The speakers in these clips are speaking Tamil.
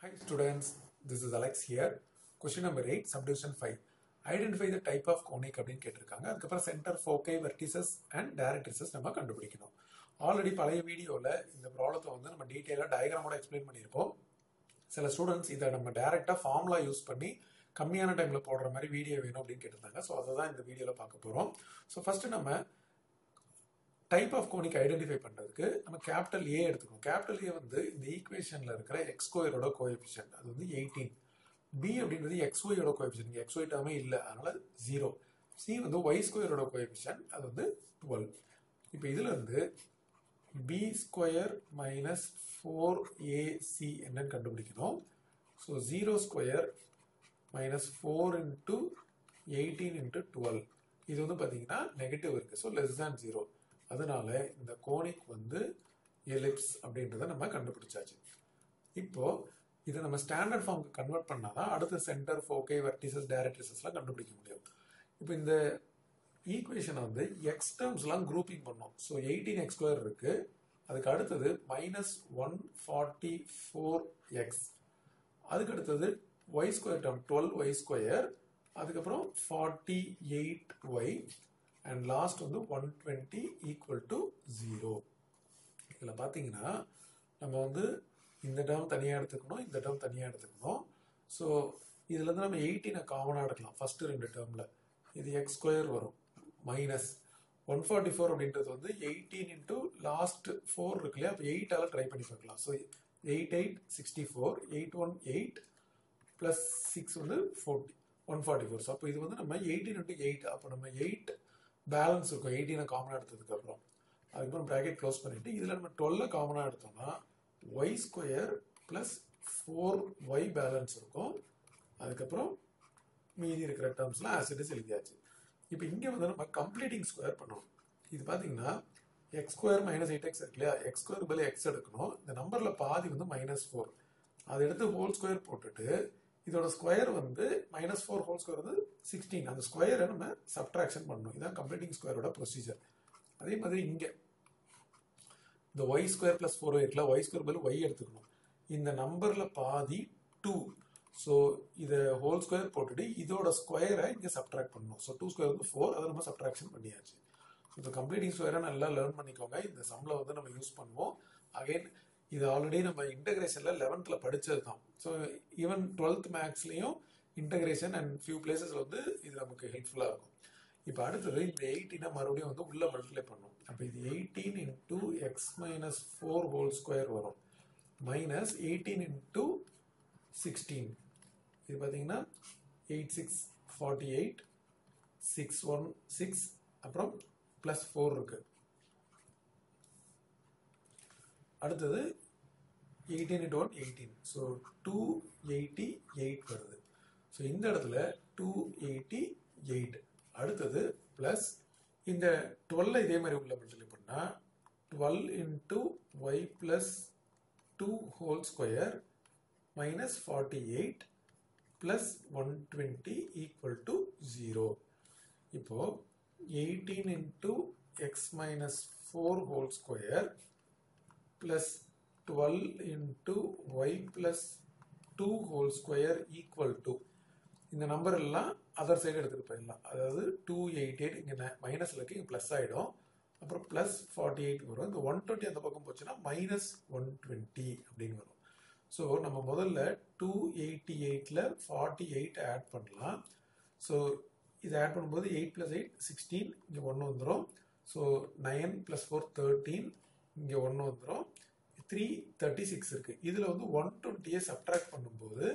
Hi students, this is Alex here. Question number 8, subdivision 5. Identify the type of conic அப்படின்னு கேட்டிருக்காங்க. அதுக்கப்புறம் சென்டர், ஃபோக்கை, வெர்டிசஸ் அண்ட் டைரக்ட்ரிசஸ் நம்ம கண்டுபிடிக்கணும். ஆல்ரெடி பழைய வீடியோவில் இந்த ப்ராப்ளத்தை வந்து நம்ம டீட்டெயிலாக டயக்ராமோட எக்ஸ்பிளைன் பண்ணியிருப்போம். சில ஸ்டூடெண்ட்ஸ் இதை நம்ம டைரெக்டாக ஃபார்முலா யூஸ் பண்ணி கம்மியான டைமில் போடுற மாதிரி வீடியோ வேணும் அப்படின்னு கேட்டிருந்தாங்க. ஸோ அதை தான் இந்த வீடியோவில் பார்க்க போகிறோம். ஸோ ஃபஸ்ட்டு நம்ம டைப் ஆஃப் கோனிக் ஐடென்டிஃபை பண்ணுறதுக்கு நம்ம கேபிட்டல் ஏ எடுத்துக்கணும். கேபிட்டல் ஏ வந்து இந்த ஈக்குவேஷனில் இருக்கிற எக்ஸ் ஸ்கொயரோட கோஎஃபிஷியன்ட் அது வந்து 18. பி அப்படின்றது எக்ஸ்ஒயோட கோஎஃபிஷியன்ட், இங்கே எக்ஸ்ஒய் டேர்மே இல்லை, அதனால 0. சி வந்து ஒய் ஸ்கொயரோட கோஎஃபிஷியன்ட் அது வந்து 12. இப்போ இதில் இருந்து பி ஸ்கொயர் மைனஸ் 4ac என்னன்னு கண்டுபிடிக்கணும். So 0 square minus 4 into 18 into 12 இது வந்து பார்த்தீங்கன்னா நெகட்டிவ் இருக்குது. So less than 0. அதனால இந்த கோனிக் வந்து எலிப்ஸ் அப்படின்றத நம்ம கண்டுபிடிச்சாச்சு. இப்போ இதை நம்ம ஸ்டாண்டர்ட் ஃபார்முக்கு கன்வெர்ட் பண்ணாதான் அடுத்த சென்டர், ஃபோக்கை, வெர்டிசஸ், டைரக்ட்ரிசஸ்லாம் கண்டுபிடிக்க முடியும். இப்போ இந்த ஈக்குவேஷனை வந்து எக்ஸ் டேர்ம்ஸ்லாம் குரூப்பிங் பண்ணோம். ஸோ 18x ஸ்கொயர் இருக்கு, அதுக்கு அடுத்தது மைனஸ் 144x, அதுக்கு அடுத்தது Y square term 12y square, அதுக்கப்புறம் 48y அண்ட் லாஸ்ட் வந்து 120 ஈக்குவல் டு 0. இதில் பார்த்தீங்கன்னா நம்ம வந்து இந்த டேர்ம் தனியாக எடுத்துக்கணும், இந்த டேர்ம் தனியாக எடுத்துக்கணும். ஸோ இதுலேருந்து நம்ம 18 காமனாக எடுக்கலாம் ஃபஸ்ட்டு ரெண்டு டேர்மில். இது எக்ஸ் ஸ்கொயர் வரும் மைனஸ் 144 அப்படின்றது வந்து 18 இன்ட்டு லாஸ்ட் 4 இருக்கு இல்லையா, அப்போ 8ஆல் ட்ரை பண்ணி பார்க்கலாம். ஸோ 8 8 64, 8 1 8 ப்ளஸ் 6 வந்து 144. ஸோ அப்போ இது வந்து நம்ம 18 இன்ட்டு 8, அப்போ நம்ம 8 பேலன்ஸ் இருக்கும் 18 காமனாக எடுத்ததுக்கு அப்புறம். அதுக்கப்புறம் ப்ராக்கெட் க்ளோஸ் பண்ணிட்டு இதில் நம்ம 12 காமனாக எடுத்தோம்னா Y square plus 4y balance இருக்கும். அதுக்கப்புறம் மீதி இருக்கிற டேர்ம்ஸ்லாம் ஆஸ் இட் இஸ் எழுதியாச்சு. இப்போ இங்கே வந்து நம்ம கம்ப்ளீட்டிங் ஸ்கொயர் பண்ணுவோம். இது பார்த்தீங்கன்னா எக்ஸ் ஸ்கொயர் மைனஸ் 8x இருக்கு இல்லையா, எக்ஸ் ஸ்கொயர் பதில் எக்ஸ் எடுக்கணும். இந்த நம்பரில் பாதி வந்து -4, அதை எடுத்து ஹோல் ஸ்கொயர் போட்டுட்டு இதோட ஸ்கொயர் வந்து -4 ஹோல் ஸ்கொயர் வந்து 16, அந்த ஸ்கொயரை நம்ம சப்ட்ராக்ஷன் பண்ணணும். இதுதான் கம்ப்ளீட்டிங் ஸ்கொயரோட ப்ரொசீஜர். அதே மாதிரி இங்கே இந்த ஒய் ஸ்கொயர் ப்ளஸ் 4 இருக்குல்ல, ஒய் ஸ்கொயர் பதில் ஒய் எடுத்துக்கணும். இந்த நம்பரில் பாதி 2, ஸோ இதை ஹோல் ஸ்கொயர் போட்டுட்டு இதோட ஸ்கொயரை இங்கே சப்ட்ராக்ட் பண்ணணும். ஸோ 2 ஸ்கொயர் வந்து 4, அதை நம்ம சப்ட்ராக்ஷன் பண்ணியாச்சு. இப்போ கம்ப்ளீட்டிங் ஸ்கொயரை நல்லா லேர்ன் பண்ணிக்கோங்க. இந்த சம்மில் வந்து நம்ம யூஸ் பண்ணுவோம். அகைன் இது ஆல்ரெடி நம்ம இன்டகிரேஷனில் 11th படித்தது தான். ஸோ ஈவன் 12th மேக்ஸ்லேயும் இன்டகிரேஷன் அண்ட் ஃபியூ பிளேசஸில் வந்து இது நமக்கு ஹெல்ப்ஃபுல்லாக இருக்கும். இப்போ அடுத்தது இந்த 18 மறுபடியும் வந்து உள்ளே மல்டிப்ளை பண்ணும். அப்போ இது 18 into x minus 4 whole square வரும், மைனஸ் 18 இன்ட்டு 16. இது பார்த்தீங்கன்னா 8 6 48, 6 1 6, அப்புறம் ப்ளஸ் 4 இருக்கு. அடுத்தது 18 இன்ட்டு 1 18, ஸோ 288 வருது. ஸோ இந்த இடத்துல 288. அடுத்தது ப்ளஸ் இந்த 12 இதே மாதிரி உள்ள மல்டிப்ளை பண்ணால் 12 into y plus 2 whole square minus 48 plus 120 equal to 0. இப்போது 18 into x minus 4 whole square plus 12 into y plus 2 whole square equal to, இந்த நம்பர் எல்லாம் அதர் சைடு எடுத்துகிட்டு போயிடலாம். அதாவது 288 இங்கே மைனஸில் இருக்கு, இங்கே ப்ளஸ் ஆகிடும். அப்புறம் ப்ளஸ் 48 வரும். இந்த 120 அந்த பக்கம் போச்சுன்னா மைனஸ் 120 அப்படின்னு வரும். ஸோ நம்ம முதல்ல 288ல் 48 ஆட் பண்ணலாம். ஸோ இதை ஆட் பண்ணும்போது 8 + 8 16, இங்கே 1 வந்துடும். ஸோ 9 + 4 13, இங்கே 1 வந்துடும். 336 இருக்கு. இதில் வந்து 120 சப்ட்ராக்ட் பண்ணும்போது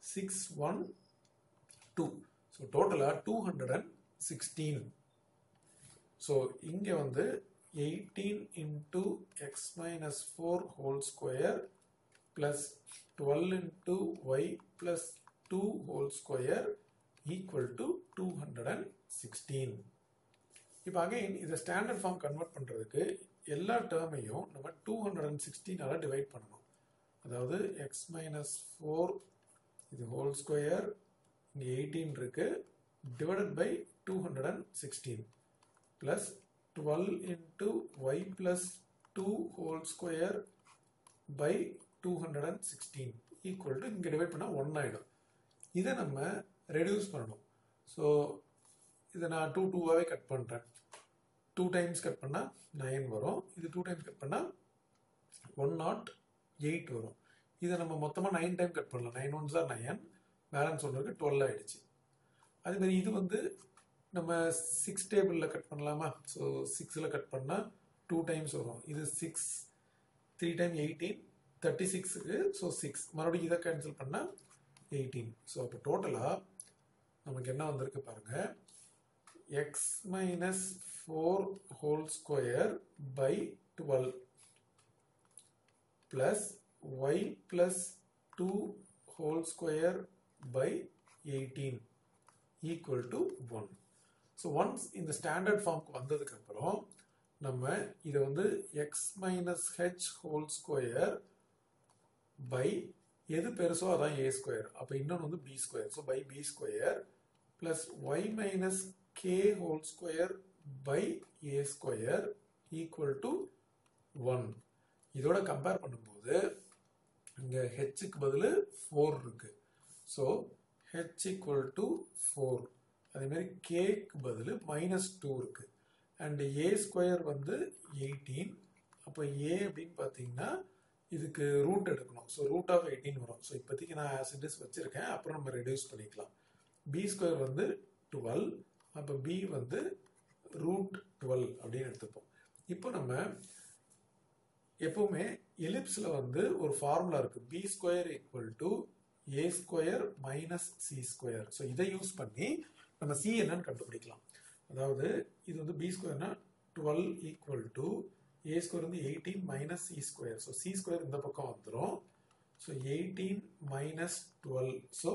612. ஸோ டோட்டலாக 216. ஸோ இங்கே வந்து 18 into x minus 4 whole square plus 12 into y plus 2 whole square equal to 216. இப்போ அகைன் இதை ஸ்டாண்டர்ட் ஃபார்ம் கன்வெர்ட் பண்ணுறதுக்கு எல்லா டேர்மையும் நம்ம 216ஆல் டிவைட் பண்ணணும். அதாவது எக்ஸ் மைனஸ் 4 இது ஹோல் ஸ்கொயர், இங்கே 18 இருக்கு, divided by 216 plus 12 into y plus 2 whole square by 216. Equal to இங்கே டிவைட் பண்ணால் 1 ஆகிடும். இதை நம்ம ரெடியூஸ் பண்ணணும். ஸோ இதை நான் 2 2ஆகவே கட் பண்ணுறேன். 2 டைம்ஸ் கட் பண்ணால் 9 வரும். இது 2 டைம்ஸ் கட் பண்ணால் 108 வரும். இதை நம்ம மொத்தமாக 9 டைம் கட் பண்ணலாம். 9 1s are 9, பேலன்ஸ் ஒன்று இருக்குது, 12 ஆகிடுச்சு. அதேமாதிரி இது வந்து நம்ம 6 டேபிளில் கட் பண்ணலாமா? ஸோ 6ல் கட் பண்ணால் 2 டைம்ஸ் வரும். இது 6 3 டைம் 18 36க்கு. ஸோ 6 மறுபடியும் இதை கேன்சல் பண்ணால் 18. ஸோ அப்போ டோட்டலாக நமக்கு என்ன வந்திருக்கு பாருங்கள், x minus 4 whole square by 12 plus y plus 2 whole square by 18 equal to 1. So once இந்த ஸ்டாண்டர்ட் ஃபார்முக்கு வந்ததுக்கு அப்புறம் நம்ம இதை வந்து x minus h whole square by எது பெருசோ அதான் a square, அப்போ இன்னொன்று வந்து b square, so by b square plus y minus k whole square by a square equal to 1. இதோட கம்பேர் பண்ணும்போது இங்கே ஹெச்சுக்கு பதில் 4 இருக்கு. So H equal to 4. அதேமாதிரி கேக்கு பதில் -2 இருக்கு. அண்ட் ஏ ஸ்கொயர் வந்து 18. அப்போ ஏ அப்படின்னு பார்த்தீங்கன்னா இதுக்கு ரூட் எடுக்கணும். ஸோ ரூட் ஆஃப் 18 வரும். ஸோ இப்போதைக்கு நான் ஆஸ் இட் இஸ் வச்சுருக்கேன், அப்புறம் நம்ம ரெடியூஸ் பண்ணிக்கலாம். பி ஸ்கொயர் வந்து 12. அப்போ பி வந்து ரூட் 12 அப்படின்னு எடுத்துப்போம். இப்போ நம்ம எப்பவுமே எலிப்ஸில் வந்து ஒரு ஃபார்முலா இருக்குது, B square equal to A square minus C square. So இதை யூஸ் பண்ணி நம்ம சி என்னன்னு கண்டுபிடிக்கலாம். அதாவது இது வந்து பி ஸ்கொயர்னா 12 ஈக்குவல் டு ஏ ஸ்கொயர் வந்து 18 minus C square. So C square இந்த பக்கம் வந்துடும். So 18 minus 12, so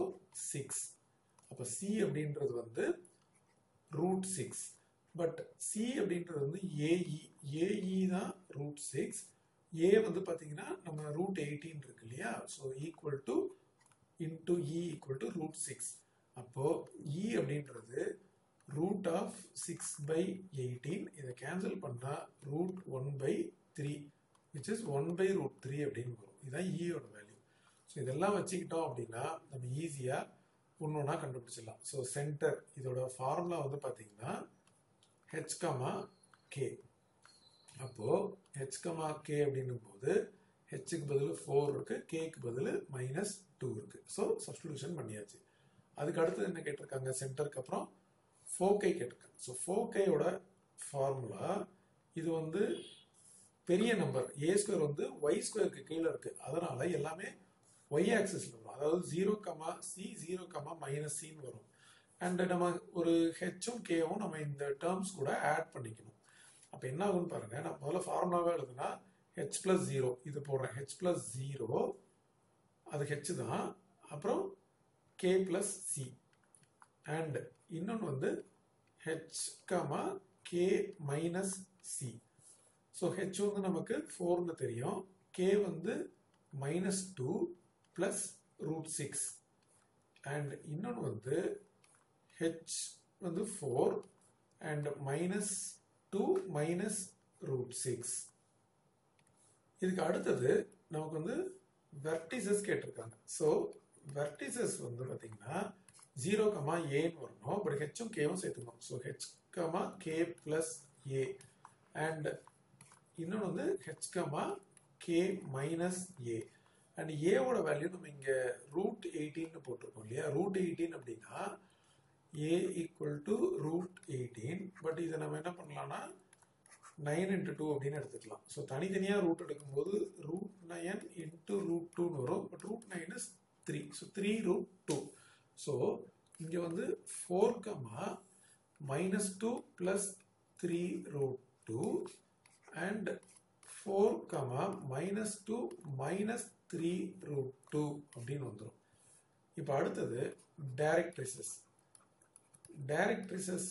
6. அப்போ சி அப்படின்றது வந்து ரூட் 6. பட் சி அப்படின்றது வந்து ஏஇ, ஏஇ தான் ரூட் 6. ஏ வந்து பார்த்தீங்கன்னா நம்ம ரூட் 18 இருக்கு இல்லையா? So equal to into e equal to root 6. அப்போ இ அப்படின்றது ரூட் ஆஃப் 6 by 18. இதை கேன்சல் பண்ணால் root 1 by 3 which is 1 by root 3 அப்படின்னு வரும். இதுதான் இயோட வேல்யூ. ஸோ இதெல்லாம் வச்சுக்கிட்டோம் அப்படின்னா நம்ம ஈஸியாக ஒன்று ஒன்றா கண்டுபிடிச்சிடலாம். ஸோ சென்டர் இதோட ஃபார்முலா வந்து பார்த்தீங்கன்னா h, k. அப்போது h, k அப்படின்னும் போது ஹெச்சுக்கு பதில் 4 இருக்கு, கேக்கு பதில் -2 இருக்கு. ஸோ சப்ஸ்டிடியூஷன் பண்ணியாச்சு. அதுக்கு அடுத்தது என்ன கேட்டிருக்காங்க, சென்டருக்கு அப்புறம் ஃபோக்கை கேட்டிருக்காங்க. ஸோ ஃபோக்கையோட ஃபார்முலா இது வந்து பெரிய நம்பர் ஏ ஸ்கொயர் வந்து ஒய் ஸ்கொயருக்கு கீழே இருக்கு. அதனால எல்லாமே ஒய் ஆக்சிஸ்ல வரும். அதாவது 0, c 0, -cன்னு வரும். அண்ட் நம்ம ஒரு ஹெச்சும் கேவும் நம்ம இந்த டேர்ம்ஸ் கூட ஆட் பண்ணிக்கணும். அப்போ என்ன ஆகும்னு பாருங்க, நான் முதல்ல ஃபார்முலாவே எழுதுனா h plus 0 இது போடுறேன். h plus 0 அது h தான். அப்புறம் k plus c அண்ட் இன்னொன்று வந்து h, k minus c. So h வந்து நமக்கு 4ன்னு தெரியும், k வந்து -2 plus ரூட் 6 அண்ட் இன்னொன்று வந்து h வந்து 4 அண்ட் -2 minus ரூட் 6. இதுக்கு அடுத்தது நமக்கு வந்து வெர்டிசஸ் கேட்டிருக்காங்க. ஸோ வெர்டிசஸ் வந்து பார்த்தீங்கன்னா 0, ஏன்னு வரணும். பட் ஹெச்சும் கேவும் சேர்த்துக்கணும். So h, k plus a and இன்னொன்று வந்து h, k minus a and ஏவோட வேல்யூ நம்ம இங்கே ரூட் 18 போட்டிருக்கோம் இல்லையா? ரூட் 18 அப்படின்னா a equal to root 18. But இதை நம்ம என்ன பண்ணலாம்னா 9 into 2 அப்படின்னு எடுத்துக்கலாம். ஸோ தனித்தனியாக ரூட் எடுக்கும்போது ரூட் 9 into ரூட் 2ன்னு வரும். But root 9 is 3. So 3 root 2. So இங்கே வந்து 4, -2 plus 3 root 2 and 4, -2 minus 3 root 2 அப்படின்னு வந்துடும். இப்போ அடுத்தது டைரக்ட்ரிசஸ். டைரக்ட்ரிசஸ்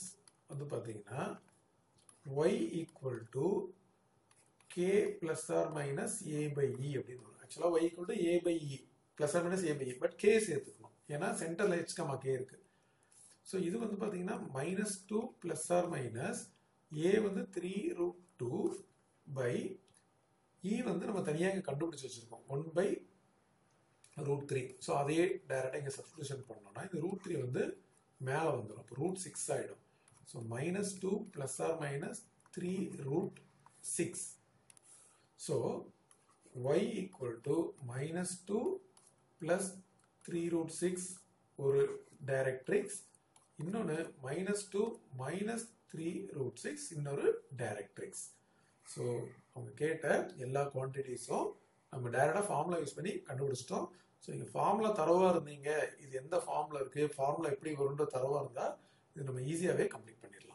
வந்து பார்த்தீங்கன்னா y equal to k plus or minus a by e அப்படின்னு வரும். ஆக்சுவலாக y equal to a by e plus or minus a by e, but k சேர்த்துக்கணும் ஏன்னா சென்டரில் h, k இருக்கு. ஸோ இது வந்து பார்த்தீங்கன்னா -2 plus or minus a வந்து 3 root 2 by e வந்து நம்ம தனியாக கண்டுபிடிச்சு வச்சிருக்கோம் 1 by ரூட் த்ரீ. ஸோ அதே டைரெக்டாக இங்கே சப்ஸ்டியூஷன் பண்ணோம்னா இந்த ரூட் த்ரீ வந்து மேலே வந்துடும். அப்போ ரூட் சிக்ஸ் ஆகிடும். So -2 plus or minus 3 root 6. So y equal to -2 plus 3 root 6 ஒரு டைரக்ட்ரிக்ஸ், இன்னொன்று -2 மைனஸ் 3 ரூட் 6 இன்னொரு டைரக்ட்ரிக்ஸ். ஸோ அவங்க கேட்ட எல்லா குவான்டிட்டிஸும் நம்ம டைரெக்டாக ஃபார்முலா யூஸ் பண்ணி கண்டுபிடிச்சிட்டோம். ஸோ நீங்கள் ஃபார்முலா தரவாக இருந்தீங்க, இது எந்த ஃபார்முலா இருக்குது, ஃபார்முலா எப்படி வரும்ன்ற தரவாக இருந்தால் இது நம்ம ஈஸியாகவே கம்ப்ளீட் பண்ணிடலாம்.